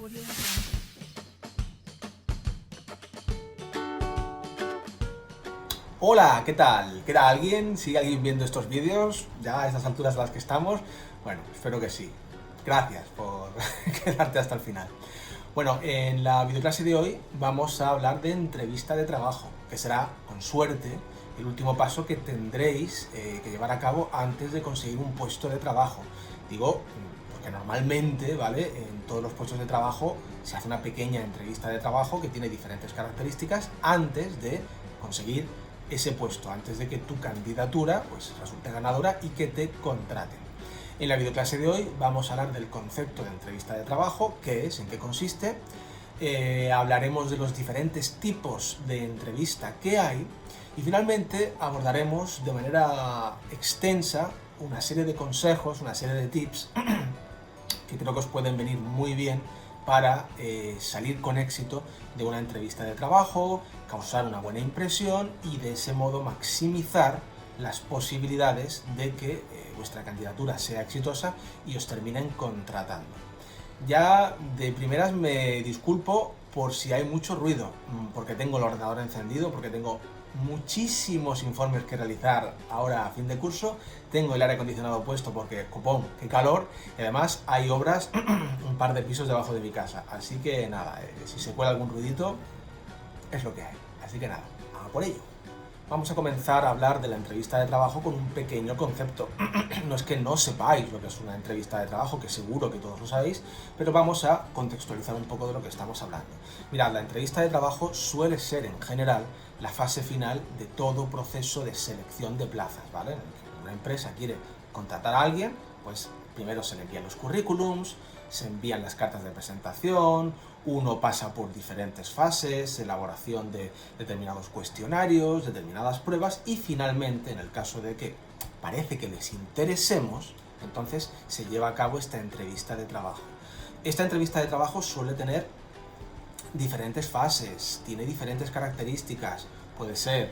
audio. Hola, ¿qué tal? ¿Queda alguien? ¿Sigue alguien viendo estos vídeos? Ya a estas alturas a las que estamos. Bueno, espero que sí. Gracias por quedarte hasta el final. Bueno, en la videoclase de hoy vamos a hablar de entrevista de trabajo, que será, con suerte, el último paso que tendréis que llevar a cabo antes de conseguir un puesto de trabajo. Digo, porque normalmente, ¿vale? En todos los puestos de trabajo se hace una pequeña entrevista de trabajo que tiene diferentes características antes de conseguir ese puesto, antes de que tu candidatura pues resulte ganadora y que te contraten. En la videoclase de hoy vamos a hablar del concepto de entrevista de trabajo, qué es, en qué consiste, hablaremos de los diferentes tipos de entrevista que hay y finalmente abordaremos de manera extensa una serie de consejos, una serie de tips que creo que os pueden venir muy bien para salir con éxito de una entrevista de trabajo, causar una buena impresión y de ese modo maximizar las posibilidades de que vuestra candidatura sea exitosa y os terminen contratando. Ya de primeras me disculpo por si hay mucho ruido, porque tengo el ordenador encendido, porque tengo muchísimos informes que realizar ahora a fin de curso, tengo el aire acondicionado puesto porque, copón, qué calor, y además hay obras un par de pisos debajo de mi casa, así que nada, si se cuela algún ruidito, es lo que hay, así que nada, a por ello. Vamos a comenzar a hablar de la entrevista de trabajo con un pequeño concepto. No es que no sepáis lo que es una entrevista de trabajo, que seguro que todos lo sabéis, pero vamos a contextualizar un poco de lo que estamos hablando. Mirad, la entrevista de trabajo suele ser en general la fase final de todo proceso de selección de plazas, ¿vale? Una empresa quiere contratar a alguien, pues primero se le envían los currículums, se envían las cartas de presentación, uno pasa por diferentes fases, elaboración de determinados cuestionarios, determinadas pruebas y finalmente, en el caso de que parece que les interesemos, entonces se lleva a cabo esta entrevista de trabajo. Esta entrevista de trabajo suele tener diferentes fases, tiene diferentes características, puede ser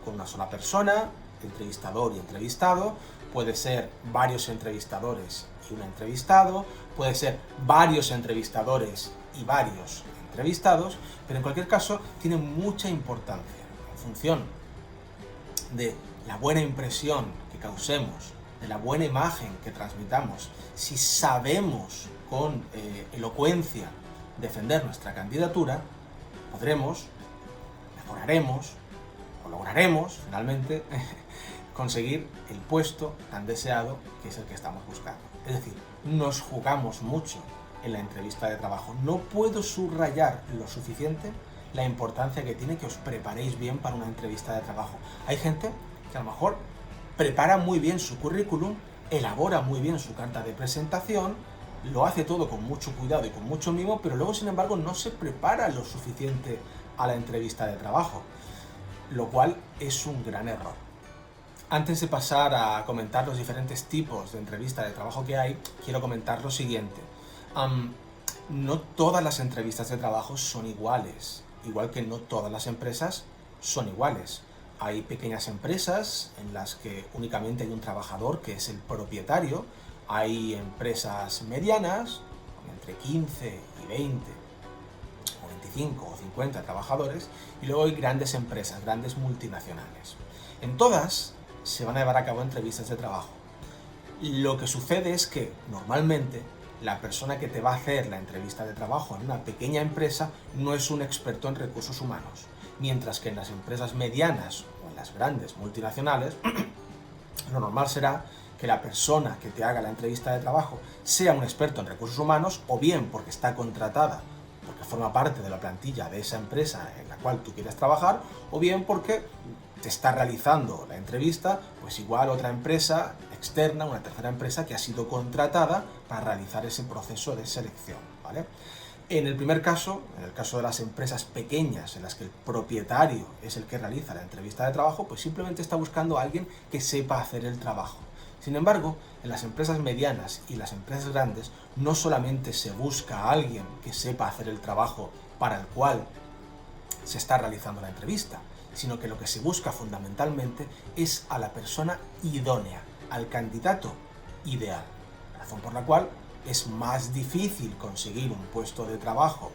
con una sola persona, entrevistador y entrevistado, puede ser varios entrevistadores y un entrevistado, puede ser varios entrevistadores y varios entrevistados, pero en cualquier caso tiene mucha importancia en función de la buena impresión que causemos, de la buena imagen que transmitamos, si sabemos con elocuencia defender nuestra candidatura, podremos, mejoraremos o lograremos finalmente conseguir el puesto tan deseado que es el que estamos buscando. Es decir, nos jugamos mucho en la entrevista de trabajo. No puedo subrayar lo suficiente la importancia que tiene que os preparéis bien para una entrevista de trabajo. Hay gente que a lo mejor prepara muy bien su currículum, elabora muy bien su carta de presentación, lo hace todo con mucho cuidado y con mucho mimo, pero luego, sin embargo, no se prepara lo suficiente a la entrevista de trabajo, lo cual es un gran error. Antes de pasar a comentar los diferentes tipos de entrevista de trabajo que hay, quiero comentar lo siguiente. No todas las entrevistas de trabajo son iguales, igual que no todas las empresas son iguales. Hay pequeñas empresas en las que únicamente hay un trabajador que es el propietario, hay empresas medianas, entre 15 y 20, o 25 o 50 trabajadores, y luego hay grandes empresas, grandes multinacionales. En todas se van a llevar a cabo entrevistas de trabajo. Lo que sucede es que normalmente la persona que te va a hacer la entrevista de trabajo en una pequeña empresa no es un experto en recursos humanos, mientras que en las empresas medianas o en las grandes multinacionales lo normal será que la persona que te haga la entrevista de trabajo sea un experto en recursos humanos, o bien porque está contratada, porque forma parte de la plantilla de esa empresa en la cual tú quieres trabajar, o bien porque te está realizando la entrevista, pues igual otra empresa externa, una tercera empresa que ha sido contratada para realizar ese proceso de selección, ¿vale? En el primer caso, en el caso de las empresas pequeñas en las que el propietario es el que realiza la entrevista de trabajo, pues simplemente está buscando a alguien que sepa hacer el trabajo. Sin embargo, en las empresas medianas y las empresas grandes no solamente se busca a alguien que sepa hacer el trabajo para el cual se está realizando la entrevista, sino que lo que se busca fundamentalmente es a la persona idónea, al candidato ideal, razón por la cual es más difícil conseguir un puesto de trabajo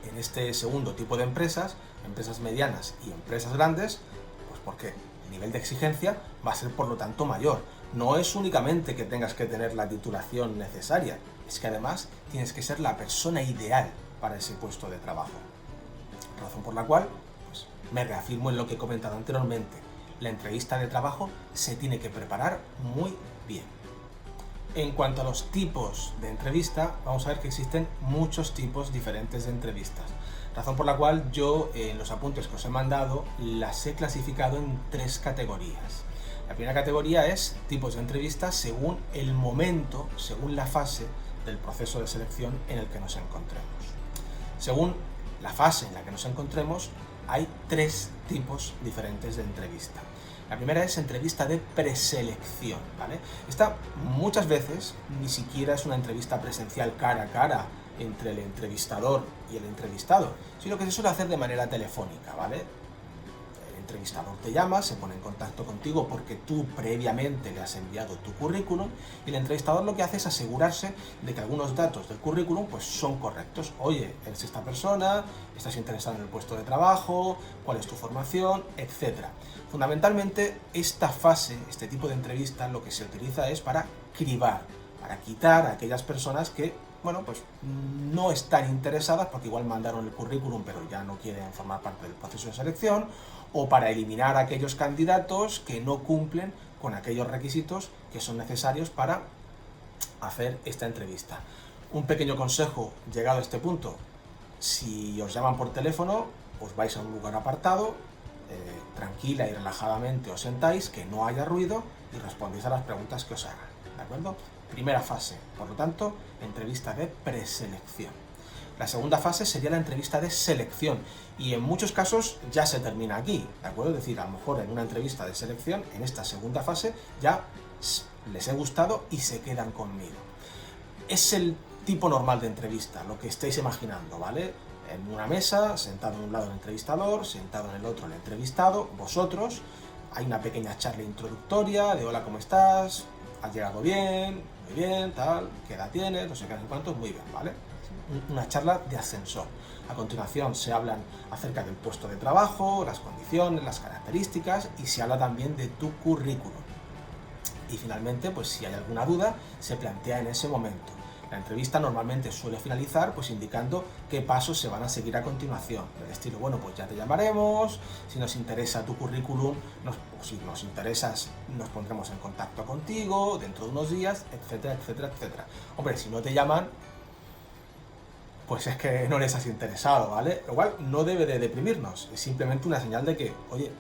en este segundo tipo de empresas medianas y empresas grandes, pues porque el nivel de exigencia va a ser por lo tanto mayor. No es únicamente que tengas que tener la titulación necesaria, es que además tienes que ser la persona ideal para ese puesto de trabajo. Razón por la cual, pues, me reafirmo en lo que he comentado anteriormente. La entrevista de trabajo se tiene que preparar muy bien. En cuanto a los tipos de entrevista, vamos a ver que existen muchos tipos diferentes de entrevistas. Razón por la cual yo en los apuntes que os he mandado las he clasificado en 3 categorías. La primera categoría es tipos de entrevistas según el momento, según la fase del proceso de selección en el que nos encontremos. Según la fase en la que nos encontremos, hay 3 tipos diferentes de entrevista. La primera es entrevista de preselección, ¿vale? Esta muchas veces ni siquiera es una entrevista presencial cara a cara entre el entrevistador y el entrevistado, sino que se suele hacer de manera telefónica, ¿vale? El entrevistador te llama, se pone en contacto contigo porque tú previamente le has enviado tu currículum y el entrevistador lo que hace es asegurarse de que algunos datos del currículum pues son correctos. Oye, eres esta persona, estás interesado en el puesto de trabajo, cuál es tu formación, etc. Fundamentalmente esta fase, este tipo de entrevista, lo que se utiliza es para cribar, para quitar a aquellas personas que bueno, pues no están interesadas porque igual mandaron el currículum pero ya no quieren formar parte del proceso de selección, o para eliminar a aquellos candidatos que no cumplen con aquellos requisitos que son necesarios para hacer esta entrevista. Un pequeño consejo llegado a este punto: si os llaman por teléfono, os vais a un lugar apartado, tranquila y relajadamente os sentáis, que no haya ruido y respondéis a las preguntas que os hagan, ¿de acuerdo? Primera fase, por lo tanto, entrevista de preselección. La segunda fase sería la entrevista de selección y en muchos casos ya se termina aquí, ¿de acuerdo? Es decir, a lo mejor en una entrevista de selección, en esta segunda fase, ya les he gustado y se quedan conmigo. Es el tipo normal de entrevista, lo que estáis imaginando, ¿vale? En una mesa, sentado en un lado el entrevistador, sentado en el otro el entrevistado, vosotros, hay una pequeña charla introductoria de hola, ¿cómo estás? ¿Has llegado bien? Muy bien, tal, ¿qué edad tienes? No sé qué, no sé cuántos, muy bien, ¿vale? Una charla de ascensor. A continuación se hablan acerca del puesto de trabajo, las condiciones, las características y se habla también de tu currículum. Y finalmente, pues si hay alguna duda, se plantea en ese momento. La entrevista normalmente suele finalizar pues indicando qué pasos se van a seguir a continuación. Del estilo, bueno, pues ya te llamaremos, si nos interesa tu currículum, si nos interesas, nos pondremos en contacto contigo dentro de unos días, etcétera, etcétera, etcétera. Hombre, si no te llaman, pues es que no les has interesado, ¿vale? Igual no debe de deprimirnos, es simplemente una señal de que, oye,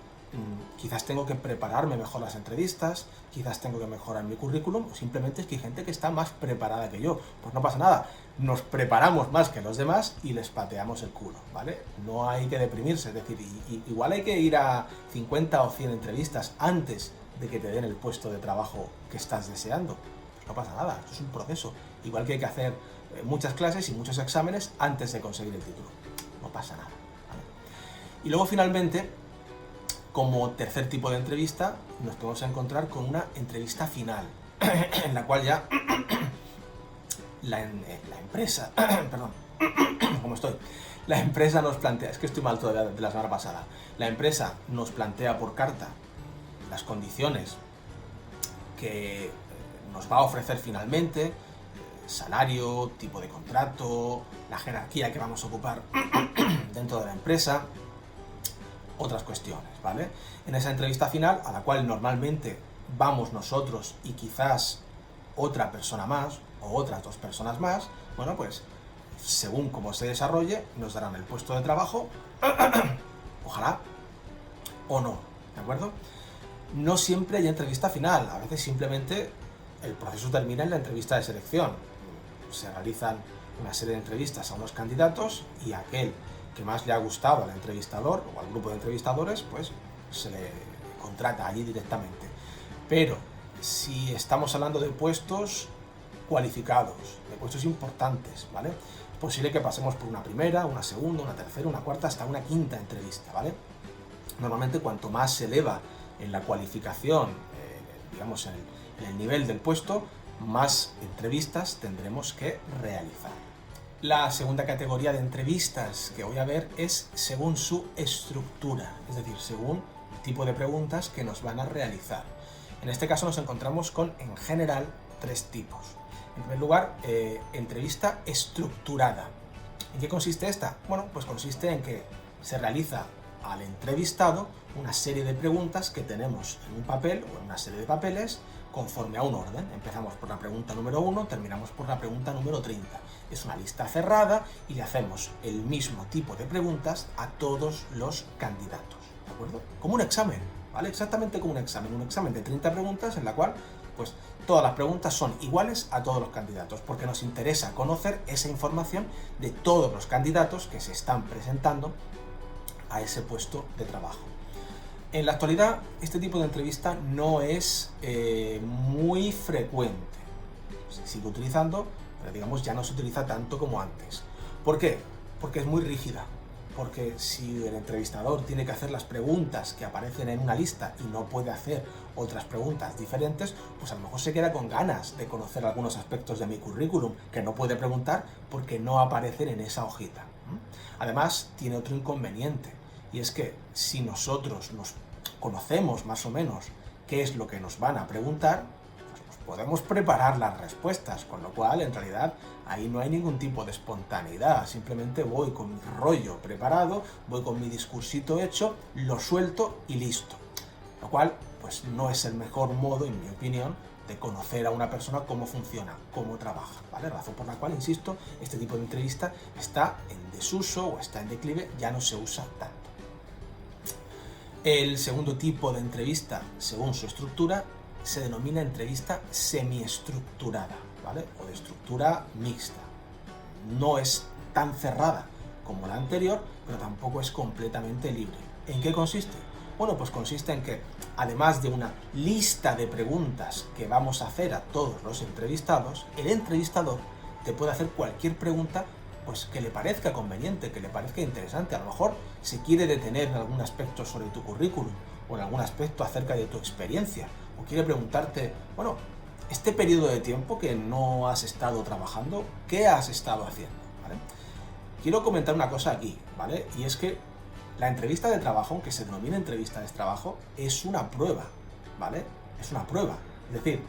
quizás tengo que prepararme mejor las entrevistas, quizás tengo que mejorar mi currículum, o simplemente es que hay gente que está más preparada que yo. Pues no pasa nada, nos preparamos más que los demás y les pateamos el culo, ¿vale? No hay que deprimirse, es decir, igual hay que ir a 50 o 100 entrevistas antes de que te den el puesto de trabajo que estás deseando. Pues no pasa nada, esto es un proceso. Igual que hay que hacer muchas clases y muchos exámenes antes de conseguir el título. No pasa nada, ¿vale? Y luego finalmente, como tercer tipo de entrevista, nos podemos encontrar con una entrevista final, en la cual ya la empresa, perdón, ¿cómo estoy? La empresa nos plantea, es que estoy mal todavía de la semana pasada, la empresa nos plantea por carta las condiciones que nos va a ofrecer finalmente, salario, tipo de contrato, la jerarquía que vamos a ocupar dentro de la empresa, otras cuestiones, ¿vale? En esa entrevista final, a la cual normalmente vamos nosotros y quizás otra persona más, o otras 2 personas más, bueno, pues según cómo se desarrolle, nos darán el puesto de trabajo, ojalá, o no, ¿de acuerdo? No siempre hay entrevista final, a veces simplemente el proceso termina en la entrevista de selección. Se realizan una serie de entrevistas a unos candidatos y aquel que más le ha gustado al entrevistador o al grupo de entrevistadores, pues se le contrata allí directamente. Pero si estamos hablando de puestos cualificados, de puestos importantes, ¿vale? Es posible que pasemos por una primera, una segunda, una tercera, una cuarta, hasta una quinta entrevista, ¿vale? Normalmente cuanto más se eleva en la cualificación, digamos en el nivel del puesto, más entrevistas tendremos que realizar. La segunda categoría de entrevistas que voy a ver es según su estructura, es decir, según el tipo de preguntas que nos van a realizar. En este caso nos encontramos con, en general, 3 tipos. En primer lugar, entrevista estructurada. ¿En qué consiste esta? Bueno, pues consiste en que se realiza al entrevistado una serie de preguntas que tenemos en un papel o en una serie de papeles conforme a un orden. Empezamos por la pregunta número 1, terminamos por la pregunta número 30. Es una lista cerrada y le hacemos el mismo tipo de preguntas a todos los candidatos, ¿de acuerdo? Como un examen, ¿vale? Exactamente como un examen de 30 preguntas en la cual, pues, todas las preguntas son iguales a todos los candidatos, porque nos interesa conocer esa información de todos los candidatos que se están presentando a ese puesto de trabajo. En la actualidad, este tipo de entrevista no es muy frecuente. Se sigue utilizando, pero digamos ya no se utiliza tanto como antes. ¿Por qué? Porque es muy rígida. Porque si el entrevistador tiene que hacer las preguntas que aparecen en una lista y no puede hacer otras preguntas diferentes, pues a lo mejor se queda con ganas de conocer algunos aspectos de mi currículum que no puede preguntar porque no aparecen en esa hojita. Además, tiene otro inconveniente, y es que si nosotros nos conocemos más o menos qué es lo que nos van a preguntar, pues nos podemos preparar las respuestas, con lo cual en realidad ahí no hay ningún tipo de espontaneidad, simplemente voy con mi rollo preparado, voy con mi discursito hecho, lo suelto y listo. Lo cual pues no es el mejor modo, en mi opinión, de conocer a una persona cómo funciona, cómo trabaja, ¿vale? Razón por la cual, insisto, este tipo de entrevista está en desuso o está en declive, ya no se usa tanto. El segundo tipo de entrevista, según su estructura, se denomina entrevista semiestructurada, ¿vale? O de estructura mixta. No es tan cerrada como la anterior, pero tampoco es completamente libre. ¿En qué consiste? Bueno, pues consiste en que, además de una lista de preguntas que vamos a hacer a todos los entrevistados, el entrevistador te puede hacer cualquier pregunta pues que le parezca conveniente, que le parezca interesante. A lo mejor se quiere detener en algún aspecto sobre tu currículum o en algún aspecto acerca de tu experiencia, o quiere preguntarte, bueno, este periodo de tiempo que no has estado trabajando, ¿qué has estado haciendo? ¿Vale? Quiero comentar una cosa aquí, ¿vale? Y es que la entrevista de trabajo, aunque se denomina entrevista de trabajo, es una prueba, ¿vale? Es una prueba. Es decir,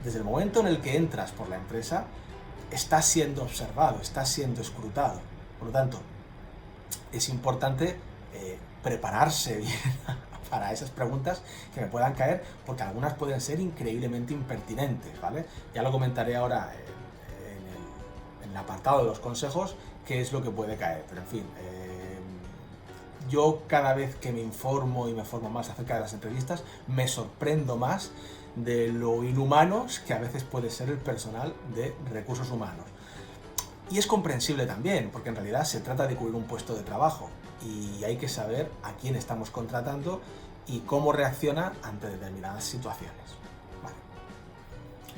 desde el momento en el que entras por la empresa, estás siendo observado, estás siendo escrutado. Por lo tanto, es importante prepararse bien para esas preguntas que me puedan caer, porque algunas pueden ser increíblemente impertinentes, ¿vale? Ya lo comentaré ahora en el apartado de los consejos, qué es lo que puede caer. Pero en fin, yo cada vez que me informo y me formo más acerca de las entrevistas, me sorprendo más de lo inhumanos que a veces puede ser el personal de recursos humanos. Y es comprensible también, porque en realidad se trata de cubrir un puesto de trabajo y hay que saber a quién estamos contratando y cómo reacciona ante determinadas situaciones. Vale,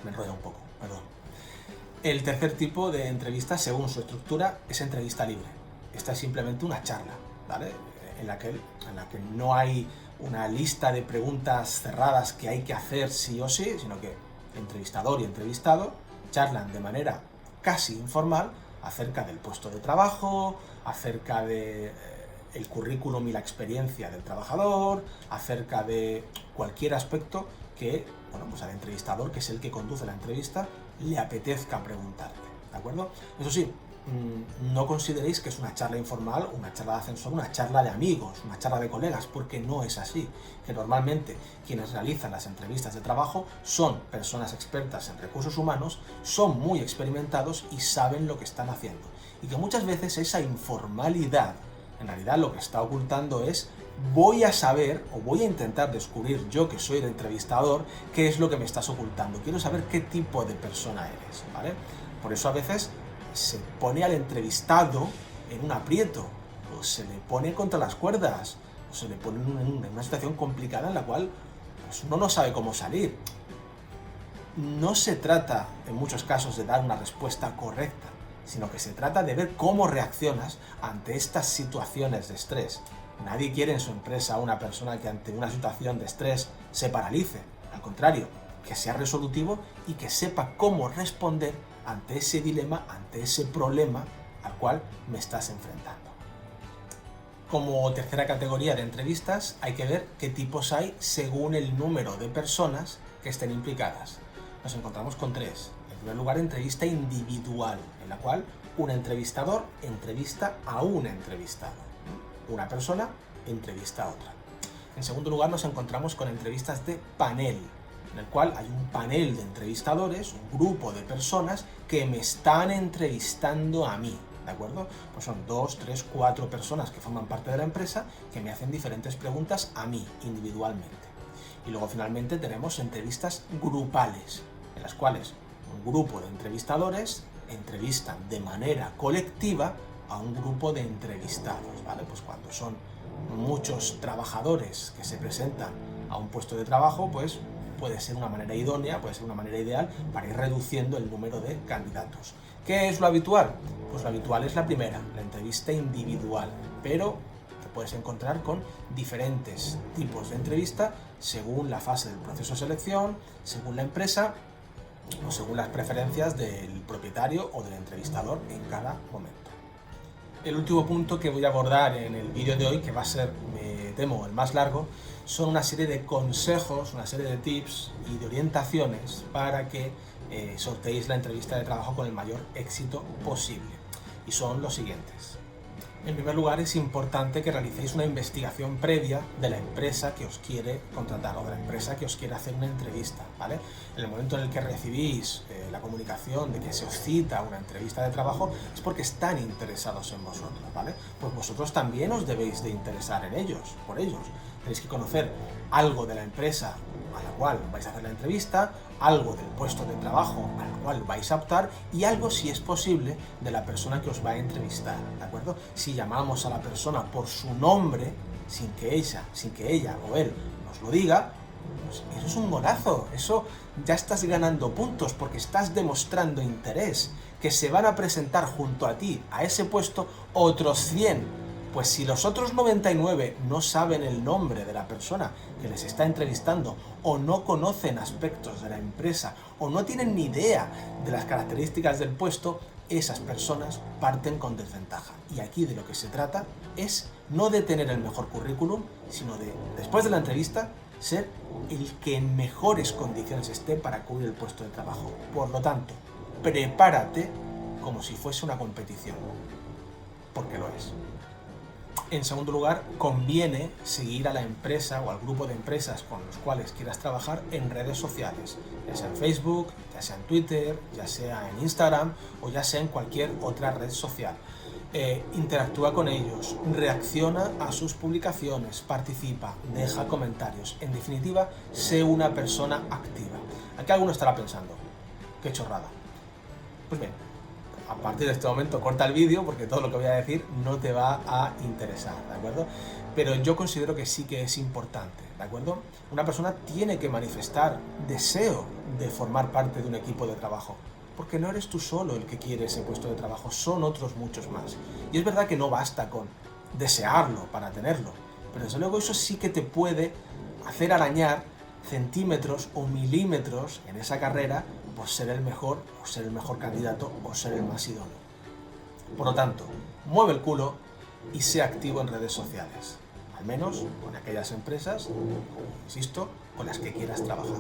me enrollo un poco, perdón. El tercer tipo de entrevista, según su estructura, es entrevista libre. Esta es simplemente una charla, ¿vale? En la que no hay una lista de preguntas cerradas que hay que hacer sí o sí, sino que el entrevistador y entrevistado charlan de manera casi informal acerca del puesto de trabajo, acerca de el currículum y la experiencia del trabajador, acerca de cualquier aspecto que, bueno, pues al entrevistador, que es el que conduce la entrevista, le apetezca preguntarte, ¿de acuerdo? Eso sí, no consideréis que es una charla informal, una charla de ascensor, una charla de amigos, una charla de colegas, porque no es así. Que normalmente quienes realizan las entrevistas de trabajo son personas expertas en recursos humanos, son muy experimentados y saben lo que están haciendo. Y que muchas veces esa informalidad, en realidad lo que está ocultando es: voy a saber o voy a intentar descubrir, yo que soy el entrevistador, qué es lo que me estás ocultando. Quiero saber qué tipo de persona eres, ¿vale? Por eso a veces se pone al entrevistado en un aprieto, o se le pone contra las cuerdas, o se le pone en una situación complicada en la cual pues, uno no sabe cómo salir. No se trata, en muchos casos, de dar una respuesta correcta, sino que se trata de ver cómo reaccionas ante estas situaciones de estrés. Nadie quiere en su empresa a una persona que ante una situación de estrés se paralice. Al contrario, que sea resolutivo y que sepa cómo responder ante ese dilema, ante ese problema al cual me estás enfrentando. Como tercera categoría de entrevistas, hay que ver qué tipos hay según el número de personas que estén implicadas. Nos encontramos con tres. En primer lugar, entrevista individual, en la cual un entrevistador entrevista a un entrevistado. Una persona entrevista a otra. En segundo lugar, nos encontramos con entrevistas de panel, en el cual hay un panel de entrevistadores, un grupo de personas que me están entrevistando a mí, ¿de acuerdo? Pues son 2, 3, 4 personas que forman parte de la empresa que me hacen diferentes preguntas a mí, individualmente. Y luego finalmente tenemos entrevistas grupales, en las cuales un grupo de entrevistadores entrevistan de manera colectiva a un grupo de entrevistados, ¿vale? Pues cuando son muchos trabajadores que se presentan a un puesto de trabajo, pues puede ser una manera idónea, puede ser una manera ideal para ir reduciendo el número de candidatos. ¿Qué es lo habitual? Pues lo habitual es la primera, la entrevista individual, pero te puedes encontrar con diferentes tipos de entrevista según la fase del proceso de selección, según la empresa o según las preferencias del propietario o del entrevistador en cada momento. El último punto que voy a abordar en el vídeo de hoy, que va a ser, me temo, el más largo, son una serie de consejos, una serie de tips y de orientaciones para que sorteéis la entrevista de trabajo con el mayor éxito posible. Y son los siguientes. En primer lugar, es importante que realicéis una investigación previa de la empresa que os quiere contratar o de la empresa que os quiere hacer una entrevista, ¿vale? En el momento en el que recibís la comunicación de que se os cita una entrevista de trabajo, es porque están interesados en vosotros, ¿vale? Pues vosotros también os debéis de interesar en ellos, por ellos. Tenéis que conocer algo de la empresa a la cual vais a hacer la entrevista, algo del puesto de trabajo al cual vais a optar y algo, si es posible, de la persona que os va a entrevistar, ¿de acuerdo? Si llamamos a la persona por su nombre, sin que ella o él nos lo diga, pues eso es un golazo, eso ya estás ganando puntos porque estás demostrando interés, que se van a presentar junto a ti a ese puesto otros 100. Pues si los otros 99 no saben el nombre de la persona que les está entrevistando o no conocen aspectos de la empresa o no tienen ni idea de las características del puesto, esas personas parten con desventaja. Y aquí de lo que se trata es no de tener el mejor currículum, sino de, después de la entrevista, ser el que en mejores condiciones esté para cubrir el puesto de trabajo. Por lo tanto, prepárate como si fuese una competición, porque lo es. En segundo lugar, conviene seguir a la empresa o al grupo de empresas con los cuales quieras trabajar en redes sociales, ya sea en Facebook, ya sea en Twitter, ya sea en Instagram o ya sea en cualquier otra red social. Interactúa con ellos, reacciona a sus publicaciones, participa, deja comentarios. En definitiva, sé una persona activa. Aquí alguno estará pensando, qué chorrada. Pues bien, a partir de este momento corta el vídeo porque todo lo que voy a decir no te va a interesar, ¿de acuerdo? Pero yo considero que sí que es importante, ¿de acuerdo? Una persona tiene que manifestar deseo de formar parte de un equipo de trabajo, porque no eres tú solo el que quiere ese puesto de trabajo, son otros muchos más. Y es verdad que no basta con desearlo para tenerlo, pero desde luego eso sí que te puede hacer arañar centímetros o milímetros en esa carrera por ser el mejor, o ser el mejor candidato, o ser el más idóneo. Por lo tanto, mueve el culo y sé activo en redes sociales, al menos con aquellas empresas, insisto, con las que quieras trabajar.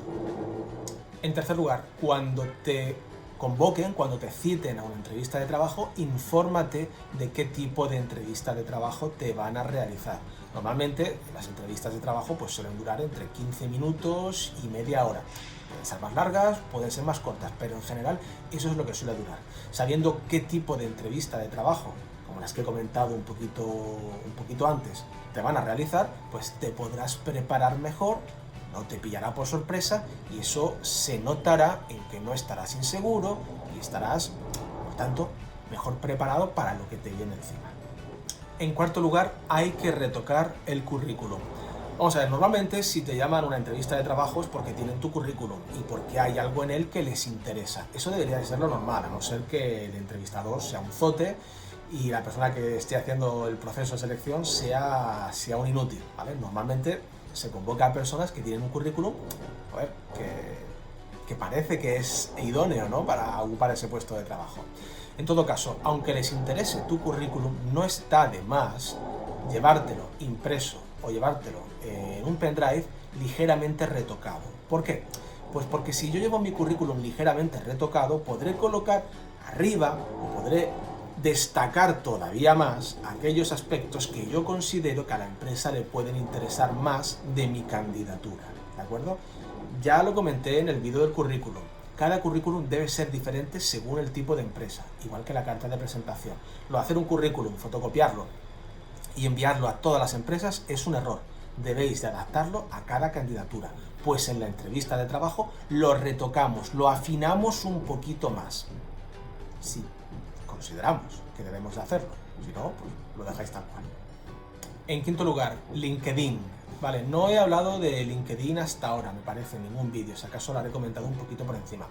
En tercer lugar, cuando te convoquen, cuando te citen a una entrevista de trabajo, infórmate de qué tipo de entrevista de trabajo te van a realizar. Normalmente las entrevistas de trabajo pues suelen durar entre 15 minutos y media hora. Pueden ser más largas, pueden ser más cortas, pero en general eso es lo que suele durar. Sabiendo qué tipo de entrevista de trabajo, como las que he comentado un poquito antes, te van a realizar, pues te podrás preparar mejor, no te pillará por sorpresa y eso se notará en que no estarás inseguro y estarás, por tanto, mejor preparado para lo que te viene encima. En cuarto lugar, hay que retocar el currículum. Vamos a ver, normalmente si te llaman a una entrevista de trabajo es porque tienen tu currículum y porque hay algo en él que les interesa. Eso debería de ser lo normal, a no ser que el entrevistador sea un zote y la persona que esté haciendo el proceso de selección sea un inútil, ¿vale? Normalmente se convoca a personas que tienen un currículum, que parece que es idóneo, ¿no?, para ocupar ese puesto de trabajo. En todo caso, aunque les interese tu currículum, no está de más llevártelo impreso o llevártelo en un pendrive ligeramente retocado. ¿Por qué? Pues porque si yo llevo mi currículum ligeramente retocado, podré colocar arriba o podré destacar todavía más aquellos aspectos que yo considero que a la empresa le pueden interesar más de mi candidatura, ¿de acuerdo? Ya lo comenté en el vídeo del currículum. Cada currículum debe ser diferente según el tipo de empresa, igual que la carta de presentación. Lo de hacer un currículum, fotocopiarlo y enviarlo a todas las empresas es un error. Debéis de adaptarlo a cada candidatura, pues en la entrevista de trabajo lo retocamos, lo afinamos un poquito más. Si consideramos que debemos de hacerlo, si no, pues lo dejáis tal cual. En quinto lugar, LinkedIn. Vale, no he hablado de LinkedIn hasta ahora, me parece, en ningún vídeo, si acaso lo haré comentado un poquito por encima.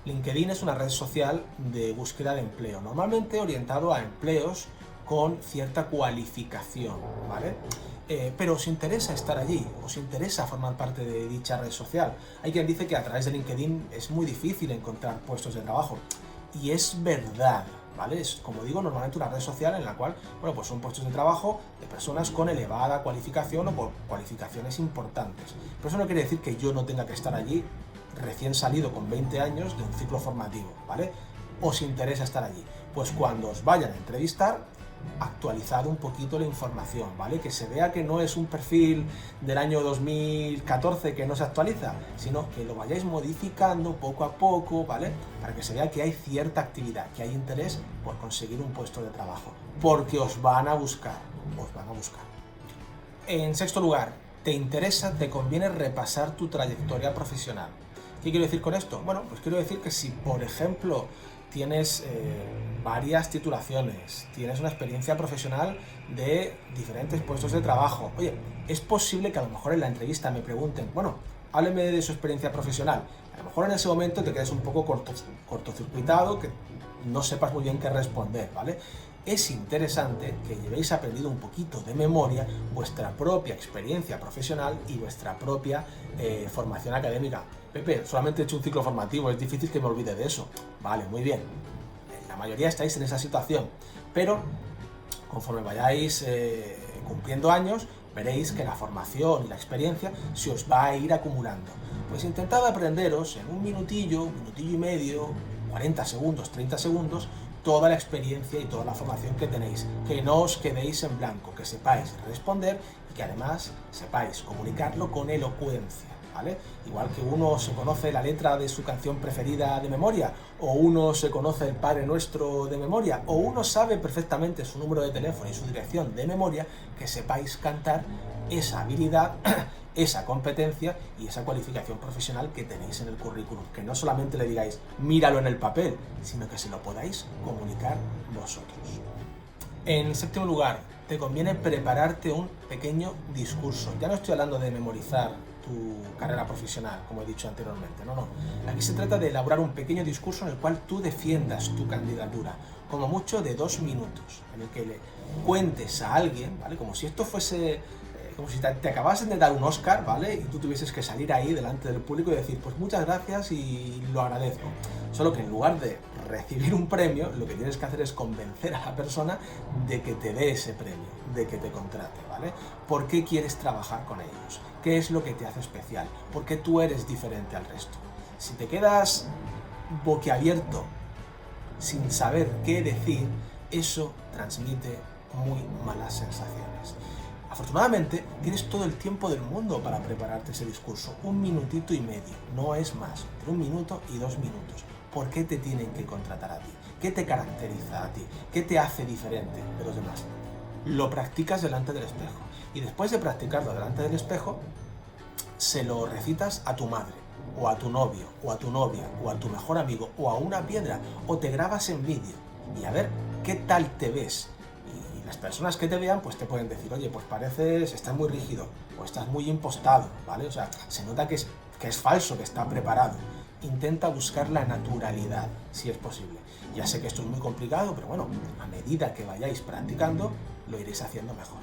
LinkedIn es una red social de búsqueda de empleo, normalmente orientado a empleos con cierta cualificación, ¿vale? Pero os interesa estar allí, os interesa formar parte de dicha red social. Hay quien dice que a través de LinkedIn es muy difícil encontrar puestos de trabajo, y es verdad, ¿vale? Es, como digo, normalmente una red social en la cual, bueno, pues son puestos de trabajo de personas con elevada cualificación o por cualificaciones importantes. Pero eso no quiere decir que yo no tenga que estar allí recién salido con 20 años de un ciclo formativo, ¿vale? ¿Os interesa estar allí? Pues cuando os vayan a entrevistar, actualizad un poquito la información, ¿vale? Que se vea que no es un perfil del año 2014 que no se actualiza, sino que lo vayáis modificando poco a poco, ¿vale? Para que se vea que hay cierta actividad, que hay interés por conseguir un puesto de trabajo, porque os van a buscar, os van a buscar. En sexto lugar, ¿te interesa, te conviene repasar tu trayectoria profesional? ¿Qué quiero decir con esto? Bueno, pues quiero decir que si, por ejemplo, tienes varias titulaciones, tienes una experiencia profesional de diferentes puestos de trabajo. Oye, es posible que a lo mejor en la entrevista me pregunten, bueno, hábleme de su experiencia profesional. A lo mejor en ese momento te quedes un poco cortocircuitado, que no sepas muy bien qué responder, ¿vale? Es interesante que llevéis aprendido un poquito de memoria vuestra propia experiencia profesional y vuestra propia formación académica. Pepe, solamente he hecho un ciclo formativo, es difícil que me olvide de eso. Vale, muy bien. La mayoría estáis en esa situación, pero conforme vayáis cumpliendo años, veréis que la formación y la experiencia se os va a ir acumulando. Pues intentad aprenderos en un minutillo y medio, 40 segundos, 30 segundos, toda la experiencia y toda la formación que tenéis. Que no os quedéis en blanco, que sepáis responder y que además sepáis comunicarlo con elocuencia, ¿vale? Igual que uno se conoce la letra de su canción preferida de memoria, o uno se conoce el Padre Nuestro de memoria, o uno sabe perfectamente su número de teléfono y su dirección de memoria, que sepáis cantar esa habilidad, esa competencia y esa cualificación profesional que tenéis en el currículum. Que no solamente le digáis, míralo en el papel, sino que se lo podáis comunicar vosotros. En séptimo lugar, te conviene prepararte un pequeño discurso. Ya no estoy hablando de memorizar tu carrera profesional, como he dicho anteriormente, no. Aquí se trata de elaborar un pequeño discurso en el cual tú defiendas tu candidatura, como mucho de 2 minutos, en el que le cuentes a alguien, ¿vale? Como si esto fuese, como si te acabasen de dar un Oscar, ¿vale? Y tú tuvieses que salir ahí delante del público y decir, pues muchas gracias y lo agradezco. Solo que en lugar de recibir un premio, lo que tienes que hacer es convencer a la persona de que te dé ese premio, de que te contrate, ¿vale? ¿Por qué quieres trabajar con ellos? ¿Qué es lo que te hace especial? ¿Por qué tú eres diferente al resto? Si te quedas boquiabierto sin saber qué decir, eso transmite muy malas sensaciones. Afortunadamente, tienes todo el tiempo del mundo para prepararte ese discurso. 1 minutito y medio, no es más. Entre 1 minuto y 2 minutos. ¿Por qué te tienen que contratar a ti? ¿Qué te caracteriza a ti? ¿Qué te hace diferente de los demás? Lo practicas delante del espejo. Y después de practicarlo delante del espejo, se lo recitas a tu madre, o a tu novio, o a tu novia, o a tu mejor amigo, o a una piedra, o te grabas en vídeo. Y a ver qué tal te ves. Y las personas que te vean, pues te pueden decir, oye, pues pareces, estás muy rígido, o estás muy impostado, ¿vale? O sea, se nota que es falso, que está preparado. Intenta buscar la naturalidad, si es posible. Ya sé que esto es muy complicado, pero bueno, a medida que vayáis practicando, lo iréis haciendo mejor.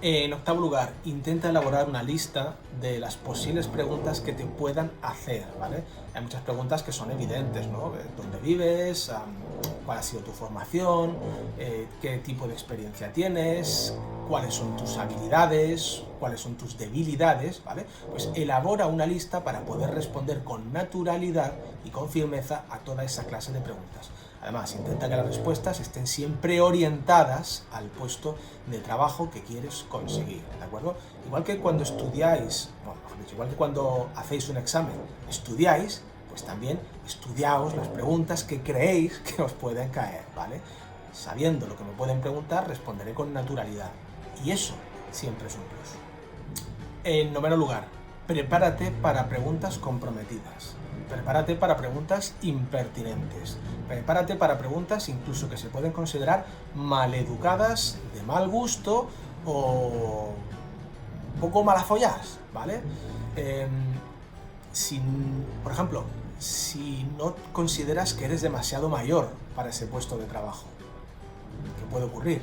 En octavo lugar, intenta elaborar una lista de las posibles preguntas que te puedan hacer, ¿vale? Hay muchas preguntas que son evidentes, ¿no? ¿Dónde vives? ¿Cuál ha sido tu formación? ¿Qué tipo de experiencia tienes? ¿Cuáles son tus habilidades? ¿Cuáles son tus debilidades? ¿Vale? Pues elabora una lista para poder responder con naturalidad y con firmeza a toda esa clase de preguntas. Además, intenta que las respuestas estén siempre orientadas al puesto de trabajo que quieres conseguir, ¿de acuerdo? Igual que cuando estudiáis, bueno, mejor dicho, igual que cuando hacéis un examen, estudiáis, pues también estudiaos las preguntas que creéis que os pueden caer, ¿vale? Sabiendo lo que me pueden preguntar, responderé con naturalidad. Y eso siempre es un plus. En noveno lugar, prepárate para preguntas comprometidas. Prepárate para preguntas impertinentes. Prepárate para preguntas incluso que se pueden considerar maleducadas, de mal gusto o un poco malafolladas, ¿vale? Por ejemplo, si no consideras que eres demasiado mayor para ese puesto de trabajo, ¿qué puede ocurrir?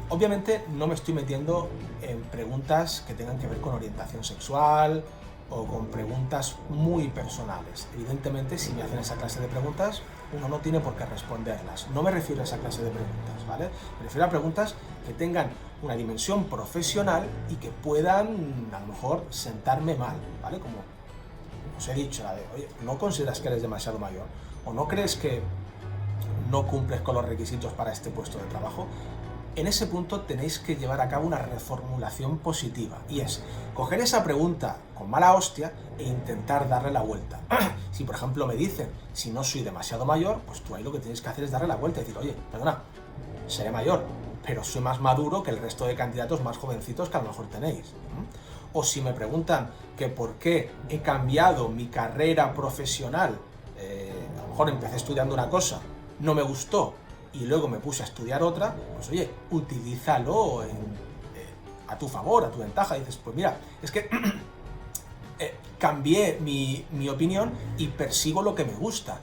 Obviamente no me estoy metiendo en preguntas que tengan que ver con orientación sexual o con preguntas muy personales. Evidentemente, si me hacen esa clase de preguntas, uno no tiene por qué responderlas. No me refiero a esa clase de preguntas, ¿vale? Me refiero a preguntas que tengan una dimensión profesional y que puedan, a lo mejor, sentarme mal, ¿vale? Como os he dicho, oye, ¿no consideras que eres demasiado mayor? ¿O no crees que no cumples con los requisitos para este puesto de trabajo? En ese punto tenéis que llevar a cabo una reformulación positiva, y es coger esa pregunta con mala hostia e intentar darle la vuelta. Si por ejemplo me dicen si no soy demasiado mayor, pues tú ahí lo que tienes que hacer es darle la vuelta y decir, oye, perdona, seré mayor, pero soy más maduro que el resto de candidatos más jovencitos que a lo mejor tenéis. O si me preguntan que por qué he cambiado mi carrera profesional, a lo mejor empecé estudiando una cosa, no me gustó, y luego me puse a estudiar otra, pues oye, utilízalo a tu favor, a tu ventaja. Y dices, pues mira, es que cambié mi opinión y persigo lo que me gusta.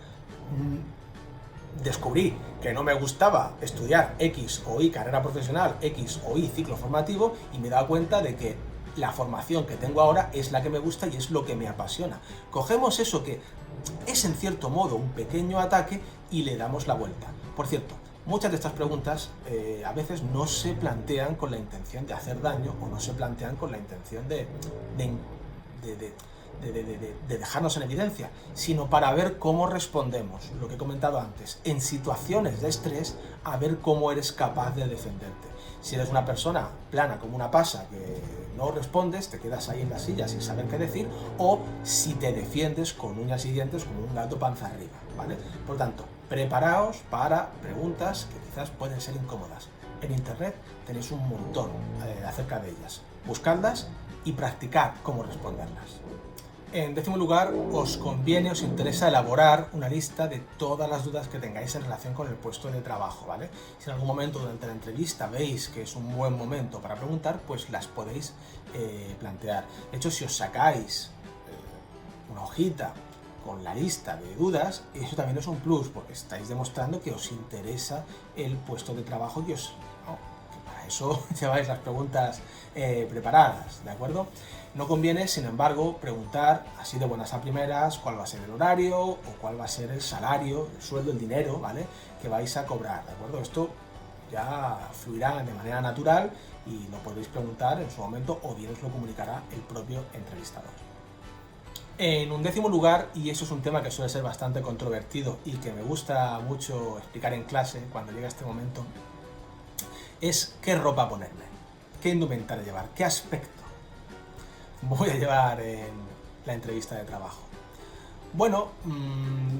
Descubrí que no me gustaba estudiar X o Y carrera profesional, X o Y ciclo formativo, y me he dado cuenta de que la formación que tengo ahora es la que me gusta y es lo que me apasiona. Cogemos eso que es en cierto modo un pequeño ataque y le damos la vuelta. Por cierto, muchas de estas preguntas a veces no se plantean con la intención de hacer daño o no se plantean con la intención de dejarnos en evidencia, sino para ver cómo respondemos, lo que he comentado antes, en situaciones de estrés, a ver cómo eres capaz de defenderte. Si eres una persona plana como una pasa que no respondes, te quedas ahí en la silla sin saber qué decir, o si te defiendes con uñas y dientes como un gato panza arriba, ¿vale? Por tanto, preparaos para preguntas que quizás pueden ser incómodas. En internet tenéis un montón acerca de ellas. Buscadlas y practicad cómo responderlas. En décimo lugar, os interesa elaborar una lista de todas las dudas que tengáis en relación con el puesto de trabajo, ¿vale? Si en algún momento durante la entrevista veis que es un buen momento para preguntar, pues las podéis plantear. De hecho, si os sacáis una hojita con la lista de dudas, eso también es un plus, porque estáis demostrando que os interesa el puesto de trabajo que para eso lleváis las preguntas preparadas, ¿de acuerdo? No conviene, sin embargo, preguntar así de buenas a primeras cuál va a ser el horario o cuál va a ser el salario, el sueldo, el dinero, ¿vale?, que vais a cobrar, ¿de acuerdo? Esto ya fluirá de manera natural y lo podréis preguntar en su momento o bien os lo comunicará el propio entrevistador. En un décimo lugar, y eso es un tema que suele ser bastante controvertido y que me gusta mucho explicar en clase cuando llega este momento, es qué ropa ponerme, qué indumentaria llevar, qué aspecto voy a llevar en la entrevista de trabajo. Bueno,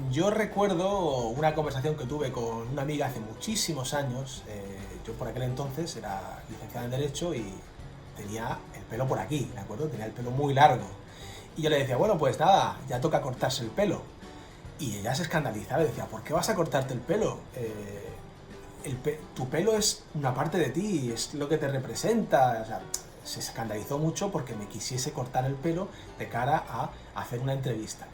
yo recuerdo una conversación que tuve con una amiga hace muchísimos años. Yo por aquel entonces era licenciada en Derecho y tenía el pelo por aquí, ¿de acuerdo? Tenía el pelo muy largo. Y yo le decía, bueno, pues nada, ya toca cortarse el pelo. Y ella se escandalizaba y decía, ¿por qué vas a cortarte el pelo? Tu pelo es una parte de ti, es lo que te representa. O sea, se escandalizó mucho porque me quisiese cortar el pelo de cara a hacer una entrevista.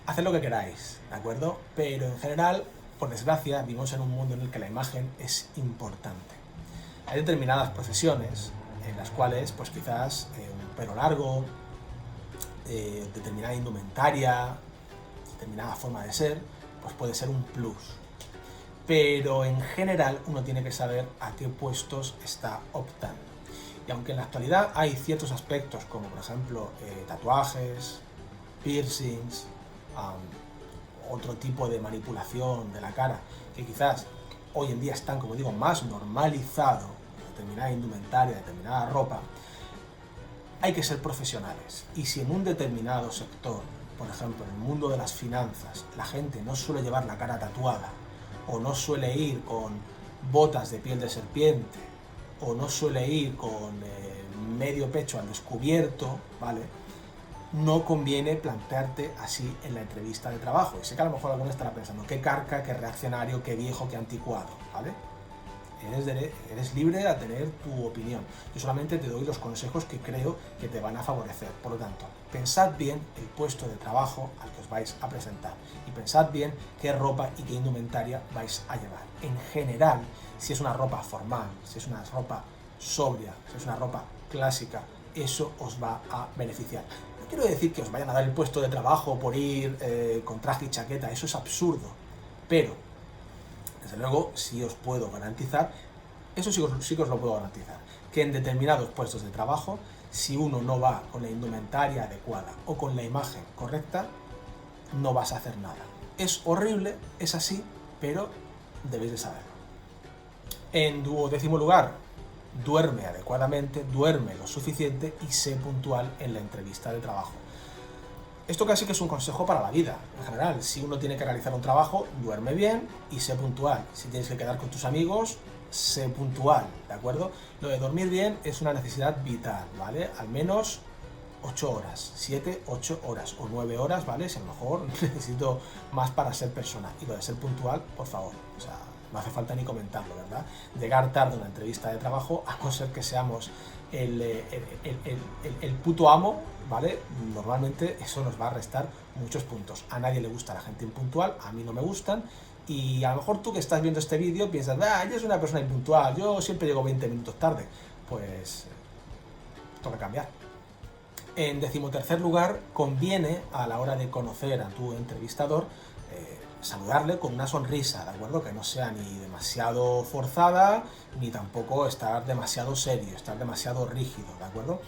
Haced lo que queráis, ¿de acuerdo? Pero en general, por desgracia, vivimos en un mundo en el que la imagen es importante. Hay determinadas profesiones en las cuales pues quizás un pelo largo, determinada indumentaria, determinada forma de ser, pues puede ser un plus. Pero en general uno tiene que saber a qué puestos está optando. Y aunque en la actualidad hay ciertos aspectos como por ejemplo tatuajes, piercings, otro tipo de manipulación de la cara que quizás hoy en día están, como digo, más normalizados, determinada indumentaria, determinada ropa, hay que ser profesionales. Y si en un determinado sector, por ejemplo en el mundo de las finanzas, la gente no suele llevar la cara tatuada, o no suele ir con botas de piel de serpiente, o no suele ir con medio pecho al descubierto, ¿vale? No conviene plantearte así en la entrevista de trabajo. Y sé que a lo mejor alguno estará pensando, qué carca, qué reaccionario, qué viejo, qué anticuado, ¿vale? Eres libre a tener tu opinión. Yo solamente te doy los consejos que creo que te van a favorecer. Por lo tanto, pensad bien el puesto de trabajo al que os vais a presentar y pensad bien qué ropa y qué indumentaria vais a llevar. En general, si es una ropa formal, si es una ropa sobria, si es una ropa clásica, eso os va a beneficiar. No quiero decir que os vayan a dar el puesto de trabajo por ir con traje y chaqueta, eso es absurdo, pero desde luego sí os puedo garantizar, eso sí que os lo puedo garantizar, que en determinados puestos de trabajo, si uno no va con la indumentaria adecuada o con la imagen correcta, no vas a hacer nada. Es horrible, es así, pero debéis de saberlo. En 10º lugar, duerme adecuadamente, duerme lo suficiente y sé puntual en la entrevista de trabajo. Esto casi que es un consejo para la vida, en general. Si uno tiene que realizar un trabajo, duerme bien y sé puntual. Si tienes que quedar con tus amigos, sé puntual, ¿de acuerdo? Lo de dormir bien es una necesidad vital, ¿vale? Al menos 8 horas, 7, 8 horas o 9 horas, ¿vale? Si a lo mejor necesito más para ser persona. Y lo de ser puntual, por favor, o sea, no hace falta ni comentarlo, ¿verdad? Llegar tarde a una entrevista de trabajo, a no ser que seamos el puto amo, ¿vale? Normalmente eso nos va a restar muchos puntos. A nadie le gusta la gente impuntual, a mí no me gustan, y a lo mejor tú que estás viendo este vídeo piensas, yo soy una persona impuntual, yo siempre llego 20 minutos tarde. Pues toca cambiar. En 13º lugar, conviene a la hora de conocer a tu entrevistador saludarle con una sonrisa, ¿de acuerdo? Que no sea ni demasiado forzada, ni tampoco estar demasiado serio, estar demasiado rígido, ¿de acuerdo?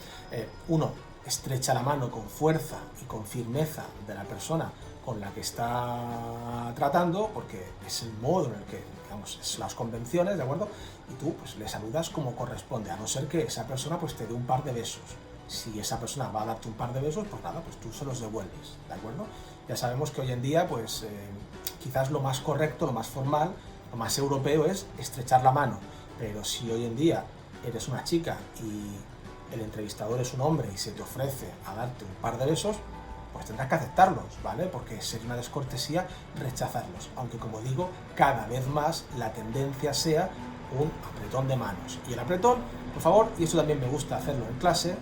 Uno estrecha la mano con fuerza y con firmeza de la persona con la que está tratando, porque es el modo en el que, digamos, es las convenciones, ¿de acuerdo? Y tú, pues, le saludas como corresponde, a no ser que esa persona, pues, te dé un par de besos. Si esa persona va a darte un par de besos, pues nada, pues tú se los devuelves, ¿de acuerdo? Ya sabemos que hoy en día, pues, quizás lo más correcto, lo más formal, lo más europeo es estrechar la mano, pero si hoy en día eres una chica y el entrevistador es un hombre y se te ofrece a darte un par de besos, pues tendrás que aceptarlos, ¿vale? Porque sería una descortesía rechazarlos, aunque como digo, cada vez más la tendencia sea un apretón de manos. Y el apretón, por favor, y esto también me gusta hacerlo en clase,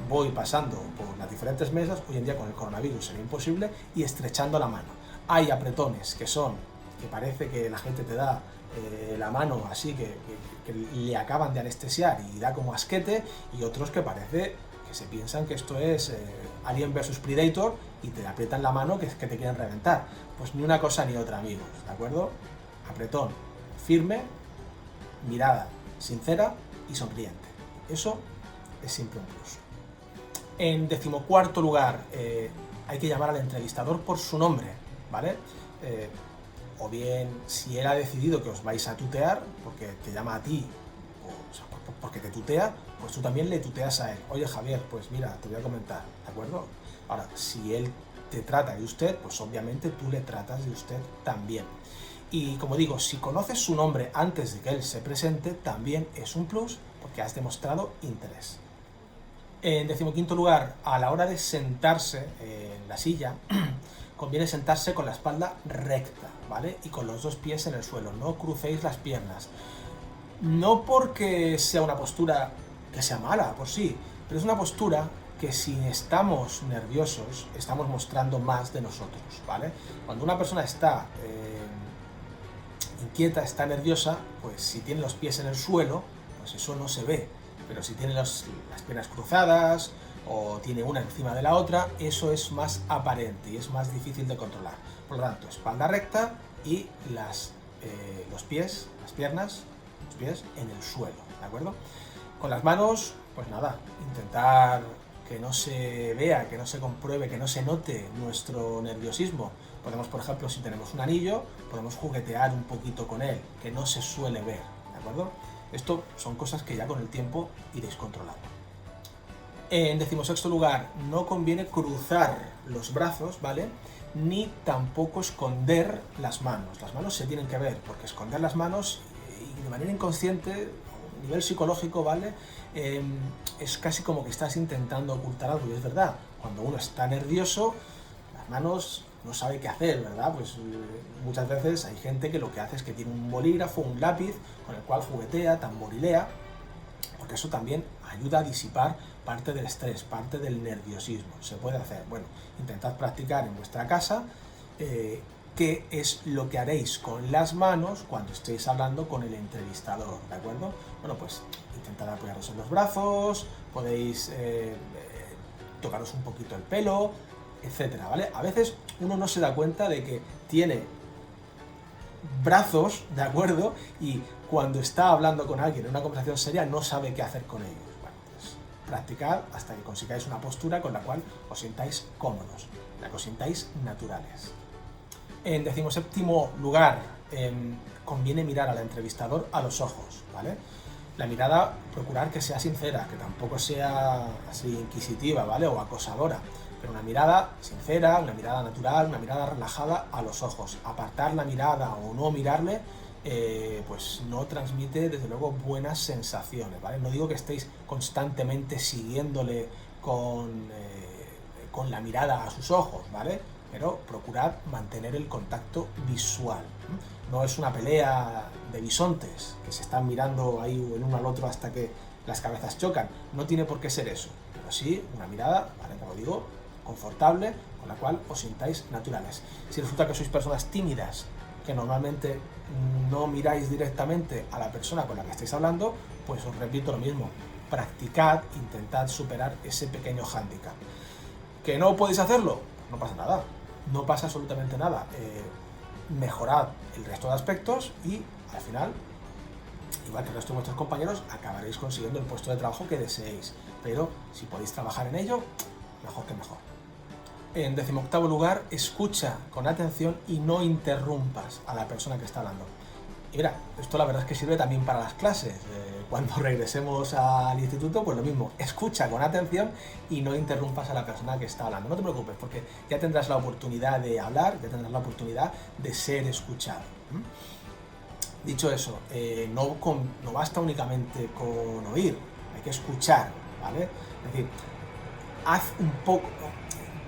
voy pasando por las diferentes mesas, hoy en día con el coronavirus sería imposible, y estrechando la mano. Hay apretones que parece que la gente te da la mano así, que le acaban de anestesiar y da como asquete, y otros que parece que se piensan que esto es Alien vs Predator y te aprietan la mano que te quieren reventar. Pues ni una cosa ni otra, amigos, ¿de acuerdo? Apretón firme, mirada sincera y sonriente. Eso es siempre un plus. En 14º lugar, hay que llamar al entrevistador por su nombre, ¿vale? O bien, si él ha decidido que os vais a tutear, porque te llama a ti, o sea, porque te tutea, pues tú también le tuteas a él. Oye, Javier, pues mira, te voy a comentar, ¿de acuerdo? Ahora, si él te trata de usted, pues obviamente tú le tratas de usted también. Y como digo, si conoces su nombre antes de que él se presente, también es un plus, porque has demostrado interés. En 15º lugar, a la hora de sentarse en la silla, conviene sentarse con la espalda recta, ¿vale? Y con los 2 pies en el suelo, no crucéis las piernas. No porque sea una postura que sea mala por sí, pero es una postura que si estamos nerviosos, estamos mostrando más de nosotros, ¿vale? Cuando una persona está inquieta, está nerviosa, pues si tiene los pies en el suelo, pues eso no se ve. Pero si tiene las piernas cruzadas o tiene una encima de la otra, eso es más aparente y es más difícil de controlar. Por lo tanto, espalda recta y los pies, las piernas, los pies en el suelo, ¿de acuerdo? Con las manos, pues nada, intentar que no se vea, que no se compruebe, que no se note nuestro nerviosismo. Podemos, por ejemplo, si tenemos un anillo, podemos juguetear un poquito con él, que no se suele ver, ¿de acuerdo? Esto son cosas que ya con el tiempo iréis controlando. En 16º lugar, no conviene cruzar los brazos, ¿vale? Ni tampoco esconder las manos. Las manos se tienen que ver, porque esconder las manos y de manera inconsciente, a nivel psicológico, ¿vale? Es casi como que estás intentando ocultar algo, y es verdad, cuando uno está nervioso, las manos no sabe qué hacer, ¿verdad? Pues muchas veces hay gente que lo que hace es que tiene un bolígrafo, un lápiz, con el cual juguetea, tamborilea, porque eso también ayuda a disipar parte del estrés, parte del nerviosismo. Se puede hacer. Bueno, intentad practicar en vuestra casa qué es lo que haréis con las manos cuando estéis hablando con el entrevistador, ¿de acuerdo? Bueno, pues intentad apoyaros en los brazos, podéis tocaros un poquito el pelo, etcétera, ¿vale? A veces uno no se da cuenta de que tiene brazos, ¿de acuerdo? Y cuando está hablando con alguien en una conversación seria no sabe qué hacer con ellos. Bueno, pues practicad hasta que consigáis una postura con la cual os sintáis cómodos, la que os sintáis naturales. En 17º lugar, conviene mirar al entrevistador a los ojos, ¿vale? La mirada, procurar que sea sincera, que tampoco sea así inquisitiva, ¿vale? O acosadora, pero una mirada sincera, una mirada natural, una mirada relajada a los ojos. Apartar la mirada o no mirarle, pues no transmite, desde luego, buenas sensaciones, ¿vale? No digo que estéis constantemente siguiéndole con la mirada a sus ojos, ¿vale? Pero procurad mantener el contacto visual. No es una pelea de bisontes que se están mirando ahí el uno al otro hasta que las cabezas chocan. No tiene por qué ser eso, pero sí una mirada, ¿vale? Como digo, confortable, con la cual os sintáis naturales. Si resulta que sois personas tímidas, que normalmente no miráis directamente a la persona con la que estáis hablando, pues os repito lo mismo, practicad, intentad superar ese pequeño hándicap. ¿Que no podéis hacerlo? No pasa nada, no pasa absolutamente nada. Mejorad el resto de aspectos y al final, igual que el resto de vuestros compañeros, acabaréis consiguiendo el puesto de trabajo que deseéis. Pero si podéis trabajar en ello, mejor que mejor. En 18º lugar, escucha con atención y no interrumpas a la persona que está hablando. Y mira, esto la verdad es que sirve también para las clases. Cuando regresemos al instituto, pues lo mismo, escucha con atención y no interrumpas a la persona que está hablando. No te preocupes, porque ya tendrás la oportunidad de hablar, ya tendrás la oportunidad de ser escuchado. Dicho eso, no basta únicamente con oír, hay que escuchar, ¿vale? Es decir,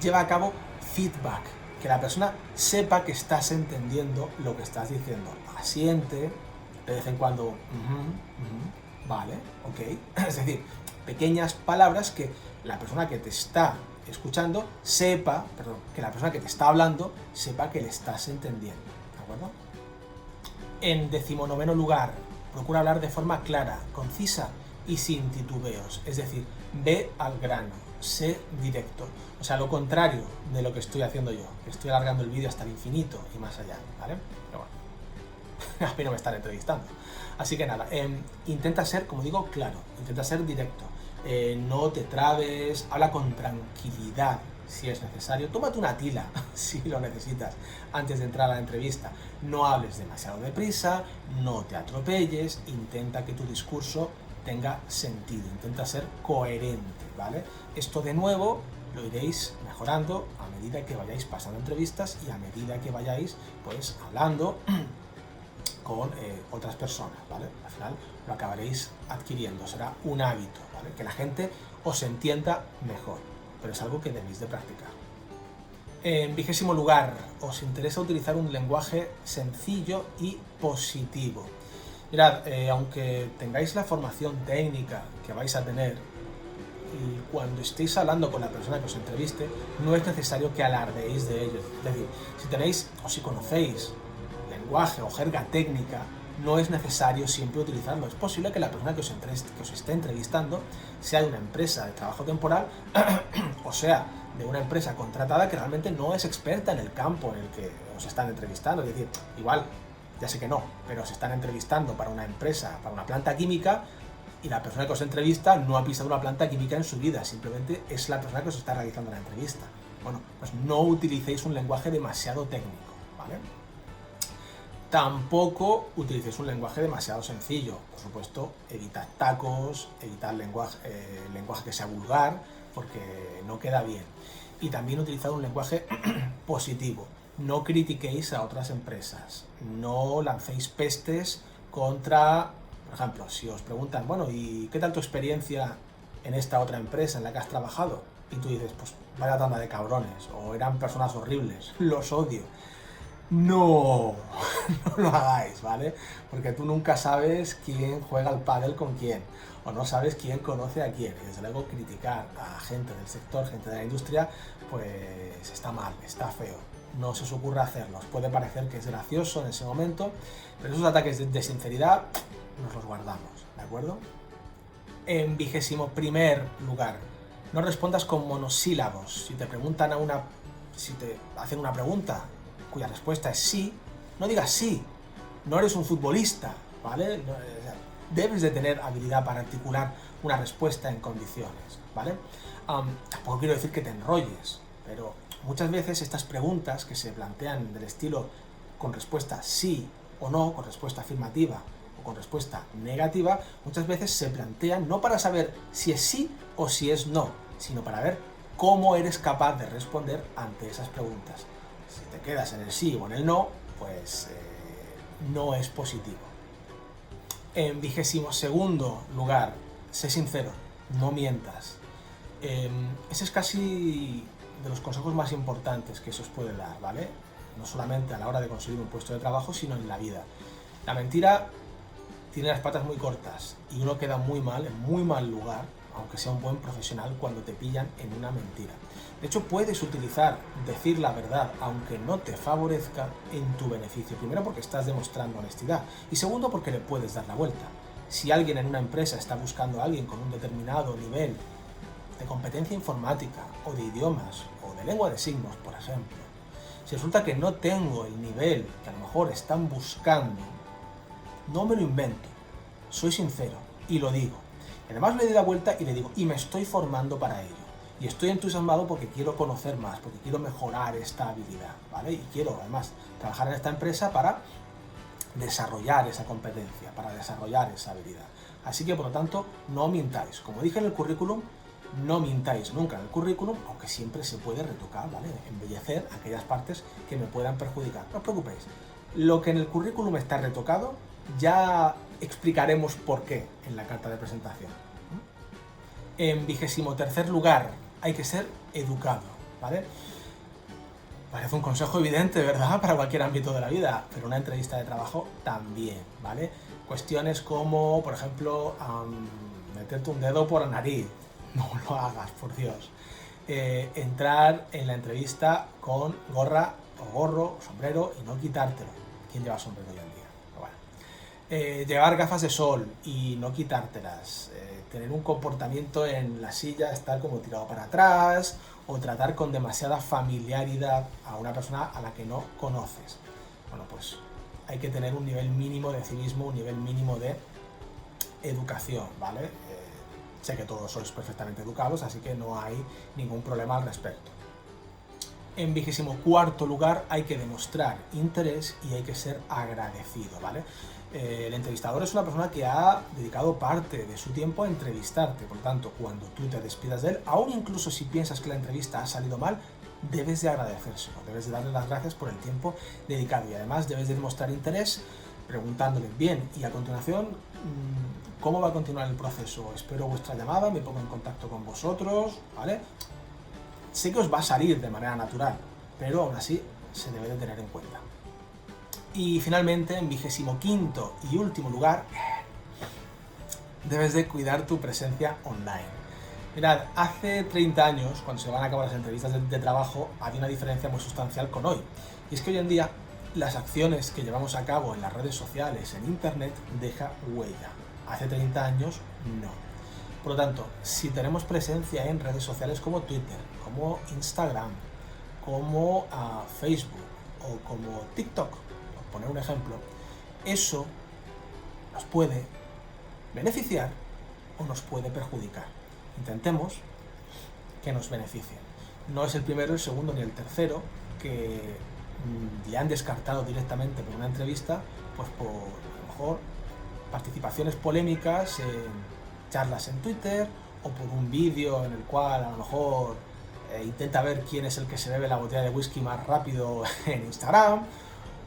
lleva a cabo feedback, que la persona sepa que estás entendiendo lo que estás diciendo. Asiente, de vez en cuando, vale, ok. Es decir, pequeñas palabras que la persona que te está escuchando sepa, que la persona que te está hablando sepa que le estás entendiendo, ¿de acuerdo? En 19º lugar, procura hablar de forma clara, concisa y sin titubeos, es decir, ve al grano, sé directo, o sea, lo contrario de lo que estoy haciendo yo, que estoy alargando el vídeo hasta el infinito y más allá, ¿vale? Pero bueno, a mí no me están entrevistando. Así que nada, intenta ser, como digo, claro, intenta ser directo, no te trabes, habla con tranquilidad si es necesario, tómate una tila si lo necesitas antes de entrar a la entrevista, no hables demasiado deprisa, no te atropelles, intenta que tu discurso tenga sentido, intenta ser coherente, ¿vale? Esto de nuevo lo iréis mejorando a medida que vayáis pasando entrevistas y a medida que vayáis pues hablando con otras personas, ¿vale? Al final lo acabaréis adquiriendo, será un hábito, ¿vale? Que la gente os entienda mejor, pero es algo que debéis de practicar. En 20º lugar, os interesa utilizar un lenguaje sencillo y positivo. Mirad, aunque tengáis la formación técnica que vais a tener, y cuando estéis hablando con la persona que os entreviste, no es necesario que alardeéis de ello. Es decir, si tenéis o si conocéis lenguaje o jerga técnica, no es necesario siempre utilizarlo. Es posible que la persona que os esté entrevistando sea de una empresa de trabajo temporal o sea de una empresa contratada que realmente no es experta en el campo en el que os están entrevistando. Es decir, igual, ya sé que no, pero os están entrevistando para una empresa, para una planta química, y la persona que os entrevista no ha pisado una planta química en su vida, simplemente es la persona que os está realizando la entrevista. Bueno, pues no utilicéis un lenguaje demasiado técnico, ¿vale? Tampoco utilicéis un lenguaje demasiado sencillo. Por supuesto, evitad tacos, evitad lenguaje que sea vulgar, porque no queda bien. Y también utilizad un lenguaje positivo. No critiquéis a otras empresas. No lancéis pestes contra, por ejemplo, si os preguntan, bueno, ¿y qué tal tu experiencia en esta otra empresa en la que has trabajado? Y tú dices, pues vaya tanda de cabrones, o eran personas horribles, los odio. No, no lo hagáis, ¿vale? Porque tú nunca sabes quién juega al pádel con quién, o no sabes quién conoce a quién. Y desde luego criticar a gente del sector, gente de la industria, pues está mal, está feo. No se os ocurra hacerlo. Os puede parecer que es gracioso en ese momento, pero esos ataques de sinceridad nos los guardamos, ¿de acuerdo? En 21º lugar, no respondas con monosílabos. Si te hacen una pregunta cuya respuesta es sí, no digas sí, no eres un futbolista, ¿vale? Debes de tener habilidad para articular una respuesta en condiciones, ¿vale? Tampoco quiero decir que te enrolles, pero muchas veces estas preguntas que se plantean del estilo con respuesta sí o no, con respuesta afirmativa o con respuesta negativa, muchas veces se plantean no para saber si es sí o si es no, sino para ver cómo eres capaz de responder ante esas preguntas. Si te quedas en el sí o en el no, pues no es positivo. En 22º lugar, sé sincero, no mientas. Ese es casi de los consejos más importantes que se os puede dar, ¿vale? No solamente a la hora de conseguir un puesto de trabajo, sino en la vida. La mentira tiene las patas muy cortas y uno queda muy mal, en muy mal lugar, aunque sea un buen profesional, cuando te pillan en una mentira. De hecho, puedes utilizar decir la verdad, aunque no te favorezca, en tu beneficio. Primero, porque estás demostrando honestidad. Y segundo, porque le puedes dar la vuelta. Si alguien en una empresa está buscando a alguien con un determinado nivel de competencia informática, o de idiomas, o de lengua de signos, por ejemplo, si resulta que no tengo el nivel que a lo mejor están buscando, no me lo invento. Soy sincero y lo digo. Además le doy la vuelta y le digo, y me estoy formando para ello. Y estoy entusiasmado porque quiero conocer más, porque quiero mejorar esta habilidad, ¿vale? Y quiero, además, trabajar en esta empresa para desarrollar esa competencia, para desarrollar esa habilidad. Así que, por lo tanto, no mintáis. Como dije en el currículum, no mintáis nunca en el currículum, aunque siempre se puede retocar, ¿vale? Embellecer aquellas partes que me puedan perjudicar. No os preocupéis. Lo que en el currículum está retocado, ya explicaremos por qué en la carta de presentación. En 23º lugar, hay que ser educado, ¿vale? Parece un consejo evidente, ¿verdad? Para cualquier ámbito de la vida, pero una entrevista de trabajo también, ¿vale? Cuestiones como, por ejemplo, meterte un dedo por la nariz. No lo hagas, por Dios. Entrar en la entrevista con gorra o gorro, sombrero y no quitártelo. ¿Quién lleva sombrero hoy en día? Bueno. Llevar gafas de sol y no quitártelas. Tener un comportamiento en la silla, estar como tirado para atrás, o tratar con demasiada familiaridad a una persona a la que no conoces. Bueno, pues hay que tener un nivel mínimo de civismo, un nivel mínimo de educación, ¿vale? Sé que todos sois perfectamente educados, así que no hay ningún problema al respecto. En 24º lugar, hay que demostrar interés y hay que ser agradecido, ¿vale? El entrevistador es una persona que ha dedicado parte de su tiempo a entrevistarte, por lo tanto, cuando tú te despidas de él, aún incluso si piensas que la entrevista ha salido mal, debes de agradecérselo, debes de darle las gracias por el tiempo dedicado y además debes de demostrar interés preguntándole, bien, y a continuación, ¿cómo va a continuar el proceso? Espero vuestra llamada, me pongo en contacto con vosotros, ¿vale? Sé que os va a salir de manera natural, pero aún así se debe de tener en cuenta. Y finalmente, en 25º y último lugar, debes de cuidar tu presencia online. Mirad, hace 30 años, cuando se van a acabar las entrevistas de trabajo, había una diferencia muy sustancial con hoy. Y es que hoy en día las acciones que llevamos a cabo en las redes sociales, en Internet, deja huella. Hace 30 años, no. Por lo tanto, si tenemos presencia en redes sociales como Twitter, como Instagram, como Facebook o como TikTok, por poner un ejemplo, eso nos puede beneficiar o nos puede perjudicar. Intentemos que nos beneficien. No es el primero, el segundo ni el tercero que le han descartado directamente por una entrevista, pues por a lo mejor participaciones polémicas en charlas en Twitter o por un vídeo en el cual a lo mejor intenta ver quién es el que se bebe la botella de whisky más rápido en Instagram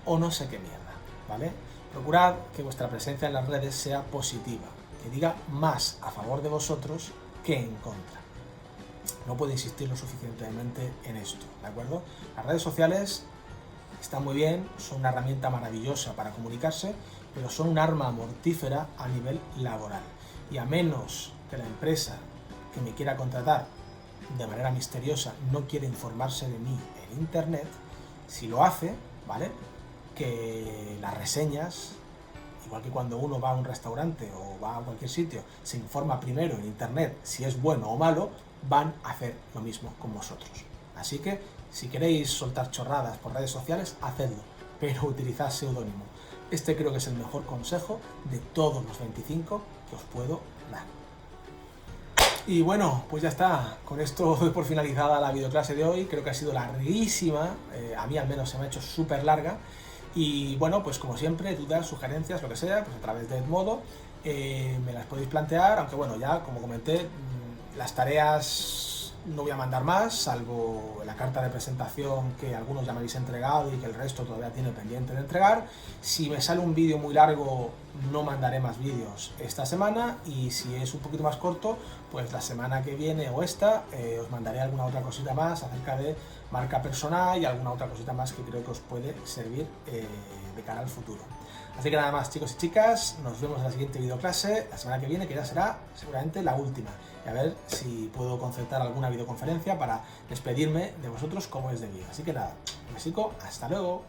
o no sé qué mierda, ¿vale? Procurad que vuestra presencia en las redes sea positiva, que diga más a favor de vosotros que en contra. No puedo insistir lo suficientemente en esto, ¿de acuerdo? Las redes sociales están muy bien, son una herramienta maravillosa para comunicarse, pero son un arma mortífera a nivel laboral. Y a menos que la empresa que me quiera contratar de manera misteriosa no quiere informarse de mí en Internet, si lo hace, ¿vale? Que las reseñas, igual que cuando uno va a un restaurante o va a cualquier sitio, se informa primero en Internet si es bueno o malo, van a hacer lo mismo con vosotros. Así que, si queréis soltar chorradas por redes sociales, hacedlo, pero utilizad seudónimo. Este creo que es el mejor consejo de todos los 25 que os puedo dar. Y bueno, pues ya está. Con esto doy por finalizada la videoclase de hoy. Creo que ha sido larguísima. A mí al menos se me ha hecho súper larga. Y bueno, pues como siempre, dudas, sugerencias, lo que sea, pues a través de Edmodo me las podéis plantear. Aunque bueno, ya como comenté, las tareas no voy a mandar más, salvo la carta de presentación que algunos ya me habéis entregado y que el resto todavía tiene pendiente de entregar. Si me sale un vídeo muy largo, no mandaré más vídeos esta semana, y si es un poquito más corto, pues la semana que viene o esta os mandaré alguna otra cosita más acerca de marca personal y alguna otra cosita más que creo que os puede servir de cara al futuro. Así que nada más, chicos y chicas, nos vemos en la siguiente videoclase la semana que viene, que ya será seguramente la última. Y a ver si puedo concertar alguna videoconferencia para despedirme de vosotros como es debido. Así que nada, un besico, hasta luego.